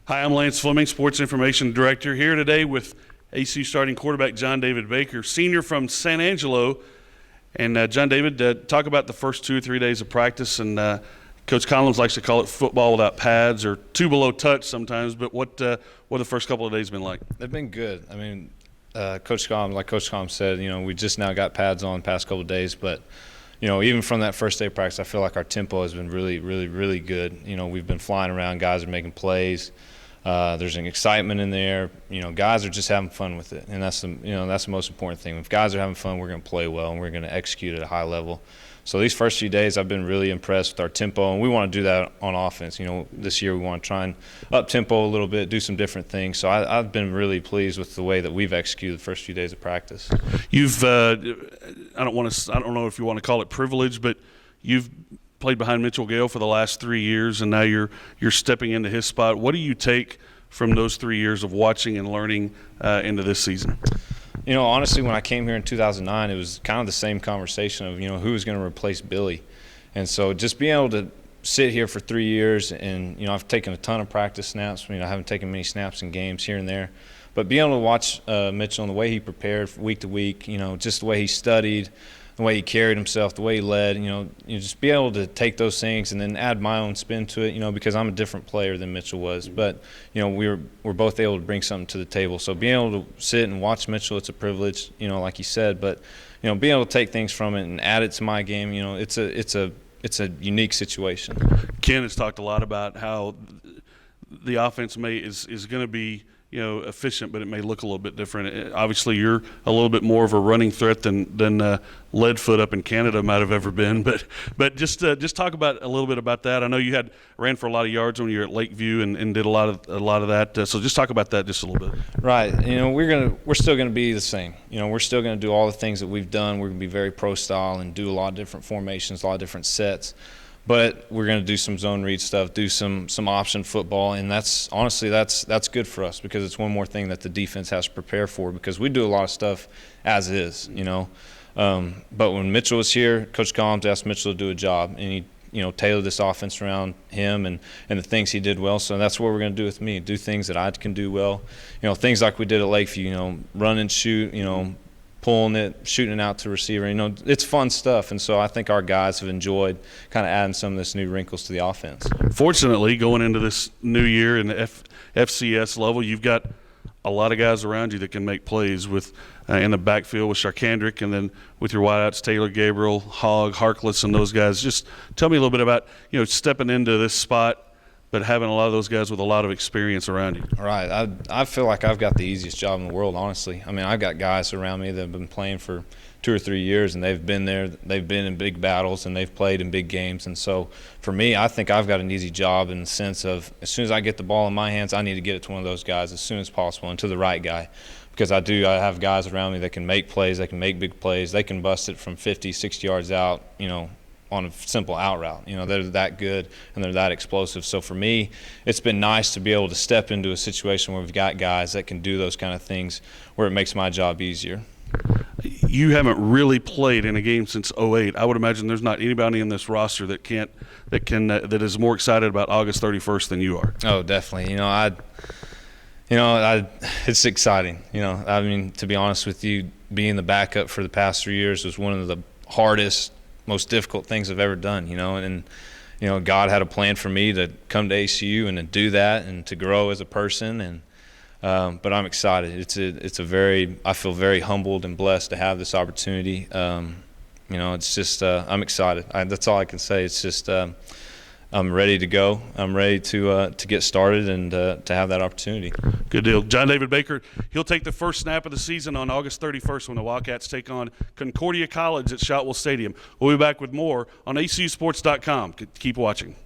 Hi, I'm Lance Fleming, Sports Information Director, here today with ACU starting quarterback John David Baker, senior from San Angelo. And John David, talk about the first 2 or 3 days of practice. And Coach Collins likes to call it football without pads, or two below touch sometimes. But what the first couple of days been like? They've been good. I mean, Coach Collins said, we just now got pads on the past couple of days, but even from that first day of practice, I feel like our tempo has been really, really, really good. We've been flying around, guys are making plays. There's an excitement in there. Guys are just having fun with it, and that's the most important thing. If guys are having fun, we're going to play well and we're going to execute at a high level. So these first few days, I've been really impressed with our tempo, and we want to do that on offense. This year we want to try and up tempo a little bit, do some different things. So I've been really pleased with the way that we've executed the first few days of practice. You've I don't know if you want to call it privilege, but you've played behind Mitchell Gale for the last 3 years, and now you're stepping into his spot. What do you take from those 3 years of watching and learning into this season? Honestly, when I came here in 2009, it was kind of the same conversation of, who was going to replace Billy. And so just being able to sit here for 3 years and, I've taken a ton of practice snaps. I haven't taken many snaps in games here and there. But being able to watch Mitchell and the way he prepared week to week, just the way he studied, the way he carried himself, the way he led, you just be able to take those things and then add my own spin to it, because I'm a different player than Mitchell was. But, we're both able to bring something to the table. So being able to sit and watch Mitchell, it's a privilege, like you said. But, being able to take things from it and add it to my game, it's a unique situation. Ken has talked a lot about how the offense is going to be efficient, but it may look a little bit different. Obviously, you're a little bit more of a running threat than Leadfoot up in Canada might have ever been. But just talk about a little bit about that. I know you ran for a lot of yards when you were at Lakeview and did a lot of that. So just talk about that just a little bit. Right. We're still gonna be the same. We're still gonna do all the things that we've done. We're gonna be very pro style and do a lot of different formations, a lot of different sets. But we're going to do some zone read stuff, do some option football, and that's good for us because it's one more thing that the defense has to prepare for, because we do a lot of stuff as is, But when Mitchell was here, Coach Collins asked Mitchell to do a job, and he tailored this offense around him and the things he did well. So that's what we're going to do with me, do things that I can do well. Things like we did at Lakeview, run and shoot, pulling it, shooting it out to receiver. It's fun stuff, and so I think our guys have enjoyed kind of adding some of this new wrinkles to the offense. Fortunately, going into this new year in the FCS level, you've got a lot of guys around you that can make plays with in the backfield with Sharkandrick, and then with your wideouts, Taylor Gabriel, Hogg, Harkless, and those guys. Just tell me a little bit about stepping into this spot, but having a lot of those guys with a lot of experience around you. All right. I feel like I've got the easiest job in the world, honestly. I've got guys around me that have been playing for 2 or 3 years, and they've been there. They've been in big battles, and they've played in big games. And so for me, I think I've got an easy job in the sense of as soon as I get the ball in my hands, I need to get it to one of those guys as soon as possible and to the right guy. Because I have guys around me that can make plays, they can make big plays, they can bust it from 50, 60 yards out, on a simple out route. They're that good and they're that explosive. So for me, it's been nice to be able to step into a situation where we've got guys that can do those kind of things where it makes my job easier. You haven't really played in a game since '08. I would imagine there's not anybody in this roster that is more excited about August 31st than you are. Oh, definitely. It's exciting. To be honest with you, being the backup for the past 3 years was one of the hardest, most difficult things I've ever done, and God had a plan for me to come to ACU and to do that and to grow as a person, and but I'm excited. I feel very humbled and blessed to have this opportunity. It's just I'm excited. That's all I can say. It's just I'm ready to go. I'm ready to get started and to have that opportunity. Good deal. John David Baker, he'll take the first snap of the season on August 31st when the Wildcats take on Concordia College at Shotwell Stadium. We'll be back with more on ACUSports.com. Keep watching.